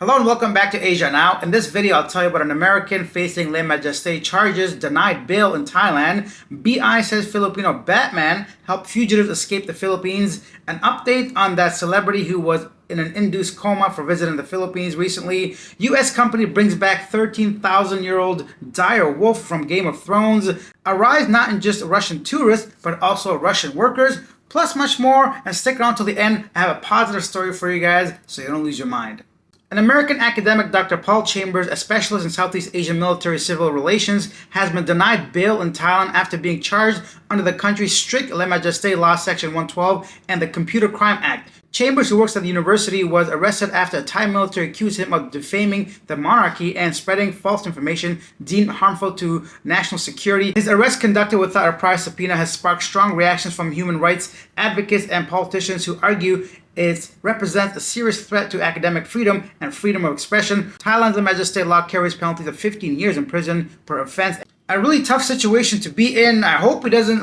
Hello and welcome back to Asia Now. In this video, I'll tell you about an American facing lèse majesté charges, denied bail in Thailand. BI says Filipino Batman helped fugitives escape the Philippines. An update on that celebrity who was in an induced coma for visiting the Philippines recently. U.S. company brings back 13,000-year-old dire wolf from Game of Thrones. A rise not in just Russian tourists, but also Russian workers. Plus much more, and stick around till the end. I have a positive story for you guys, so you don't lose your mind. An American academic, Dr. Paul Chambers, a specialist in Southeast Asian military civil relations, has been denied bail in Thailand after being charged under the country's strict lèse majesté law section 112 and the Computer Crime Act. Chambers, who works at the university, was arrested after a Thai military accused him of defaming the monarchy and spreading false information deemed harmful to national security. His arrest, conducted without a prior subpoena, has sparked strong reactions from human rights advocates and politicians who argue it represents a serious threat to academic freedom and freedom of expression. Thailand's lèse majesté law carries penalties of 15 years in prison per offense. A really tough situation to be in. I hope he doesn't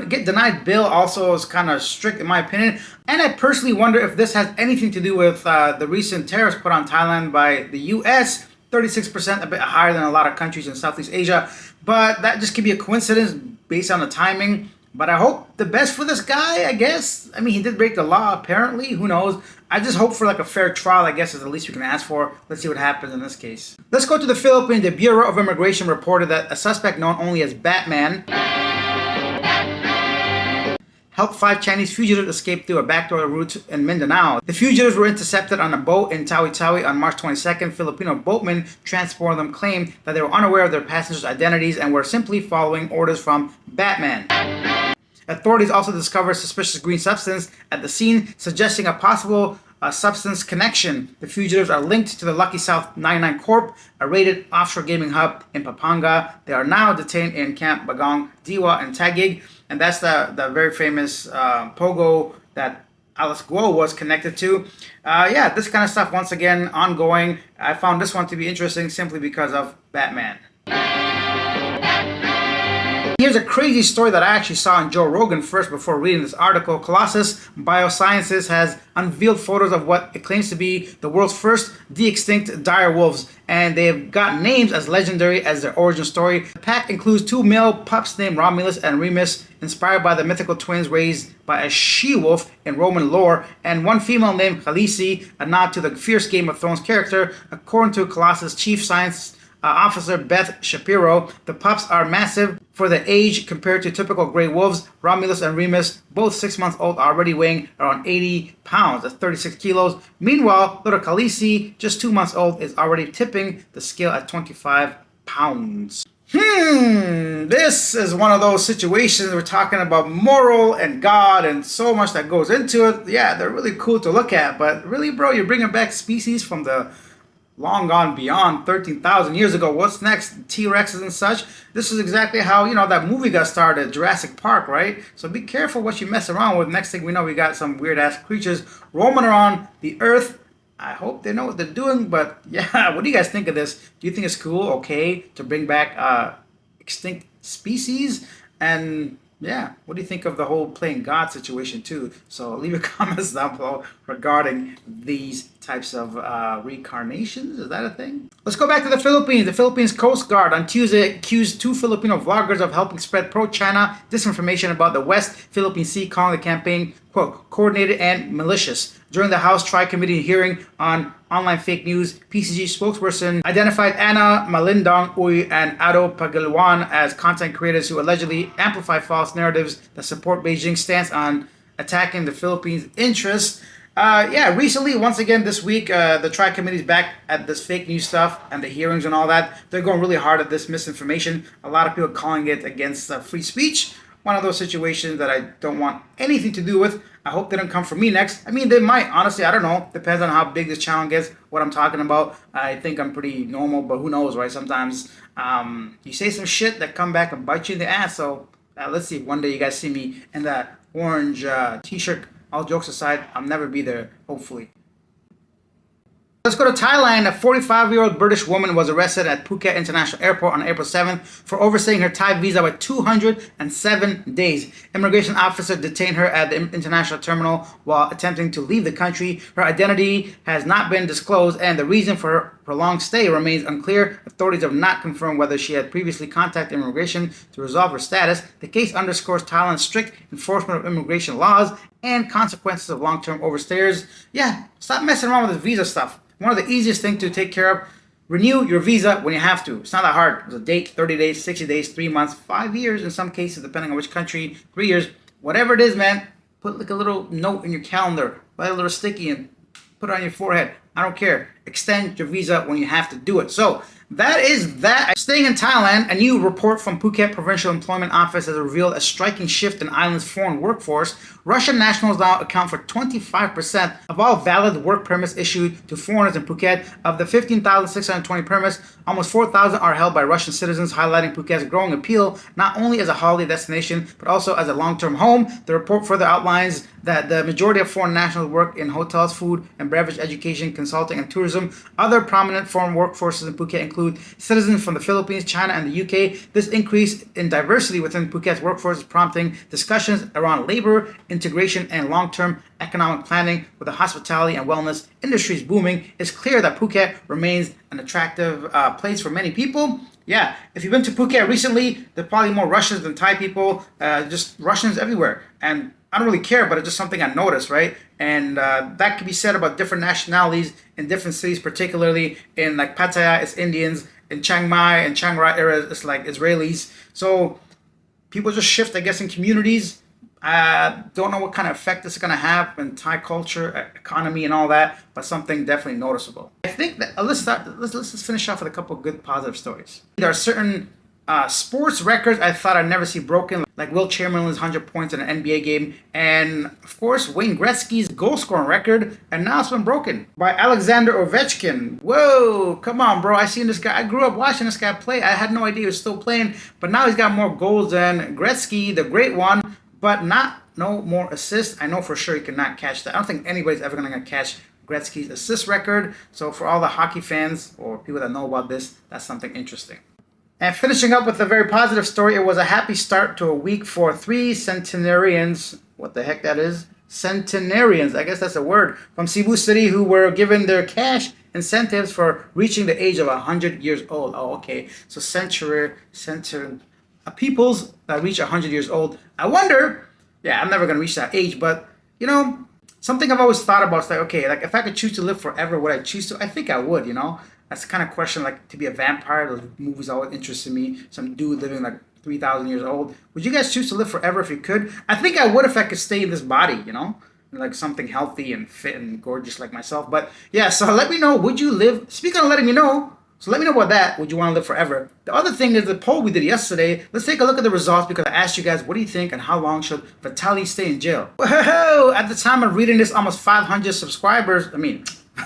get denied bail. Also is kind of strict in my opinion. And I personally wonder if this has anything to do with the recent tariffs put on Thailand by the U.S. 36%, a bit higher than a lot of countries in Southeast Asia. But that just could be a coincidence based on the timing. But I hope the best for this guy, I guess. I mean, he did break the law, apparently. Who knows? I just hope for a fair trial, I guess, is the least we can ask for. Let's see what happens in this case. Let's go to the Philippines. The Bureau of Immigration reported that a suspect known only as Batman helped 5 Chinese fugitives escape through a backdoor route in Mindanao. The fugitives were intercepted on a boat in Tawi-Tawi on March 22nd. Filipino boatmen transporting them claimed that they were unaware of their passengers' identities and were simply following orders from Batman. Authorities also discovered suspicious green substance at the scene, suggesting a possible substance connection. The fugitives are linked to the Lucky South 99 Corp, a rated offshore gaming hub in Pampanga. They are now detained in Camp Bagong, Diwa, and Taguig. And that's the very famous Pogo that Alice Guo was connected to. Yeah, this kind of stuff, once again, ongoing. I found this one to be interesting simply because of Batman. Here's a crazy story that I actually saw on Joe Rogan first before reading this article. Colossus Biosciences has unveiled photos of what it claims to be the world's first de-extinct dire wolves, and they've got names as legendary as their origin story. The pack includes 2 male pups named Romulus and Remus, inspired by the mythical twins raised by a she-wolf in Roman lore, and 1 female named Khaleesi, a nod to the fierce Game of Thrones character. According to Colossus chief science officer Beth Shapiro, the pups are massive for the age compared to typical gray wolves. Romulus and Remus, both 6 months old, are already weighing around 80 pounds, that's 36 kilos. Meanwhile, little Khaleesi, just 2 months old, is already tipping the scale at 25 pounds. This is one of those situations we're talking about moral and God and so much that goes into it. Yeah, they're really cool to look at, but really, bro, you're bringing back species from the long gone beyond 13,000 years ago. What's next? T-Rexes and such. This is exactly how, that movie got started, Jurassic Park, right? So be careful what you mess around with. Next thing we know, we got some weird-ass creatures roaming around the earth. I hope they know what they're doing, but yeah, what do you guys think of this? Do you think it's cool, okay, to bring back extinct species? And yeah, what do you think of the whole playing God situation too? So leave your comments down below regarding these types of reincarnations. Is that a thing? Let's go back to the Philippines. The Philippines Coast Guard on Tuesday accused 2 Filipino vloggers of helping spread pro-China disinformation about the West Philippine Sea, calling the campaign, quote, coordinated and malicious. During the House Tri-Committee hearing on online fake news, PCG spokesperson identified Anna Malindong Uy and Ado Pagilwan as content creators who allegedly amplify false narratives that support Beijing's stance on attacking the Philippines' interests. Yeah, recently, once again this week, the Tri-Committee's back at this fake news stuff and the hearings and all that. They're going really hard at this misinformation. A lot of people calling it against free speech. One of those situations that I don't want anything to do with. I hope they don't come for me next. I mean, they might. Honestly, I don't know. Depends on how big this channel gets, what I'm talking about. I think I'm pretty normal, but who knows, right? Sometimes you say some shit that come back and bite you in the ass. So let's see if one day you guys see me in that orange t-shirt. All jokes aside, I'll never be there, hopefully. Let's go to Thailand. A 45-year-old British woman was arrested at Phuket International Airport on April 7th for overstaying her Thai visa by 207 days. Immigration officer detained her at the international terminal while attempting to leave the country. Her identity has not been disclosed, and the reason for her prolonged stay remains unclear. Authorities have not confirmed whether she had previously contacted immigration to resolve her status. The case underscores Thailand's strict enforcement of immigration laws and consequences of long-term overstayers. Yeah, stop messing around with this visa stuff. One of the easiest things to take care of, renew your visa when you have to. It's not that hard. It's a date, 30 days, 60 days, 3 months, 5 years in some cases, depending on which country, 3 years. Whatever it is, man, put like a little note in your calendar, write a little sticky and put it on your forehead. I don't care. Extend your visa when you have to do it. So that is that. Staying in Thailand, a new report from Phuket Provincial Employment Office has revealed a striking shift in the island's foreign workforce. Russian nationals now account for 25% of all valid work permits issued to foreigners in Phuket. Of the 15,620 permits, almost 4,000 are held by Russian citizens, highlighting Phuket's growing appeal not only as a holiday destination but also as a long-term home. The report further outlines that the majority of foreign nationals work in hotels, food and beverage, education, consulting, and tourism. Other prominent foreign workforces in Phuket include citizens from the Philippines, China, and the UK. This increase in diversity within Phuket's workforce is prompting discussions around labor integration and long-term economic planning. With the hospitality and wellness industries booming, it's clear that Phuket remains an attractive place for many people. Yeah, if you've been to Phuket recently, there's probably more Russians than Thai people, just Russians everywhere. And I don't really care, but it's just something I noticed, right? And that could be said about different nationalities in different cities, particularly in like Pattaya, it's Indians. In Chiang Mai and Chiang Rai areas, it's like Israelis. So people just shift, I guess, in communities. I don't know what kind of effect this is going to have in Thai culture, economy, and all that, but something definitely noticeable. I think that let's just finish off with a couple of good positive stories. There are certain sports records I thought I'd never see broken, like Wilt Chamberlain's 100 points in an NBA game, and of course Wayne Gretzky's goal scoring record, and now it's been broken by Alexander Ovechkin. Whoa, come on, bro! I seen this guy. I grew up watching this guy play. I had no idea he was still playing, but now he's got more goals than Gretzky, the great one, but no more assists. I know for sure he cannot catch that. I don't think anybody's ever gonna catch Gretzky's assist record. So for all the hockey fans or people that know about this, that's something interesting. And finishing up with a very positive story, it was a happy start to a week for 3 centenarians. What the heck that is? Centenarians, I guess that's a word, from Cebu City who were given their cash incentives for reaching the age of 100 years old. Oh, okay. So peoples that reach 100 years old. I wonder, yeah, I'm never going to reach that age, but, you know, something I've always thought about is like, okay, like if I could choose to live forever, would I choose to? I think I would, you know? That's the kind of question, like, to be a vampire. Those movies always interested me. Some dude living like 3,000 years old. Would you guys choose to live forever if you could? I think I would if I could stay in this body, you know? Like something healthy and fit and gorgeous like myself. But yeah, so let me know, would you live? Speaking of letting me know, so let me know about that. Would you want to live forever? The other thing is the poll we did yesterday. Let's take a look at the results because I asked you guys, what do you think and how long should Vitaly stay in jail? Whoa! At the time of reading this, almost 500 subscribers,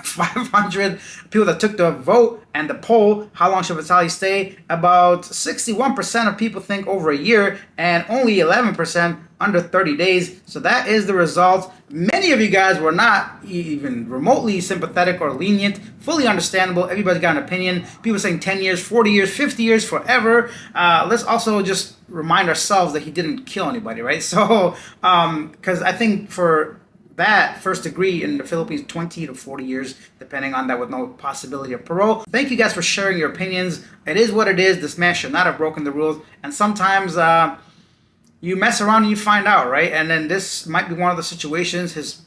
500 people that took the vote and the poll, how long should Vitaly stay? About 61% of people think over a year and only 11% under 30 days. So that is the result. Many of you guys were not even remotely sympathetic or lenient. Fully understandable. Everybody's got an opinion. People saying 10 years, 40 years, 50 years, forever. Let's also just remind ourselves that he didn't kill anybody, right? So, because I think for that first degree in the Philippines, 20 to 40 years, depending on that, with no possibility of parole. Thank you guys for sharing your opinions. It is what it is. This man should not have broken the rules. And sometimes you mess around and you find out, right? And then this might be one of the situations. His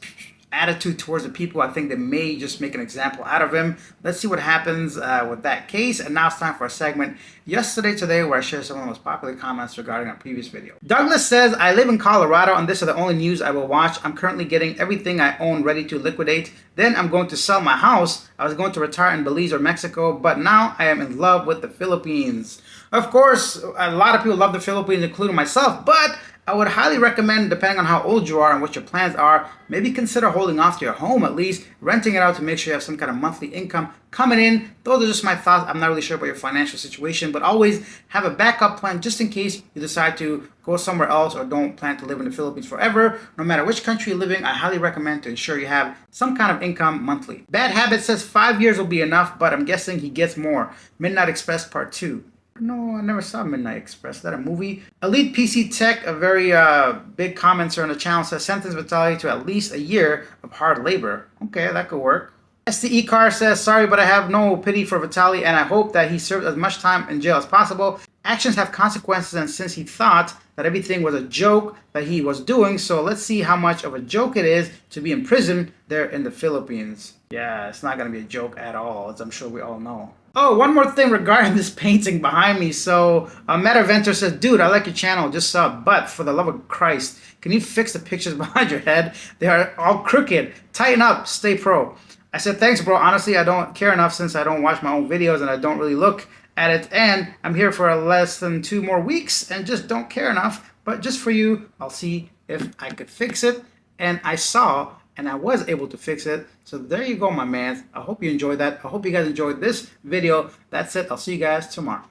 attitude towards the people, I think they may just make an example out of him. Let's see what happens with that case. And now it's time for a segment, Yesterday Today, where I share some of the most popular comments regarding our previous video. Douglas says, I live in Colorado and this is the only news I will watch. I'm currently getting everything I own ready to liquidate. Then I'm going to sell my house. I was going to retire in Belize or Mexico, but now I am in love with the Philippines. Of course, a lot of people love the Philippines, including myself, but I would highly recommend, depending on how old you are and what your plans are, maybe consider holding off to your home at least, renting it out to make sure you have some kind of monthly income coming in. Those are just my thoughts. I'm not really sure about your financial situation, but always have a backup plan just in case you decide to go somewhere else or don't plan to live in the Philippines forever. No matter which country you live in, I highly recommend to ensure you have some kind of income monthly. Bad Habit says 5 years will be enough, but I'm guessing he gets more. Midnight Express Part 2. No, I never saw Midnight Express. Is that a movie? Elite PC Tech, a very big commenter on the channel, says sentence Vitaly to at least a year of hard labor. Okay, that could work. STE Car says, sorry, but I have no pity for Vitaly, and I hope that he serves as much time in jail as possible. Actions have consequences, and since he thought that everything was a joke that he was doing, so let's see how much of a joke it is to be in prison there in the Philippines. Yeah, it's not going to be a joke at all, as I'm sure we all know. Oh, one more thing regarding this painting behind me. So, Metaventor says, dude, I like your channel, just sub, but for the love of Christ, can you fix the pictures behind your head? They are all crooked. Tighten up, stay pro. I said, thanks, bro. Honestly, I don't care enough since I don't watch my own videos and I don't really look at it. And I'm here for less than 2 more weeks and just don't care enough. But just for you, I'll see if I could fix it. And I saw and I was able to fix it. So there you go, my man. I hope you enjoyed that. I hope you guys enjoyed this video. That's it. I'll see you guys tomorrow.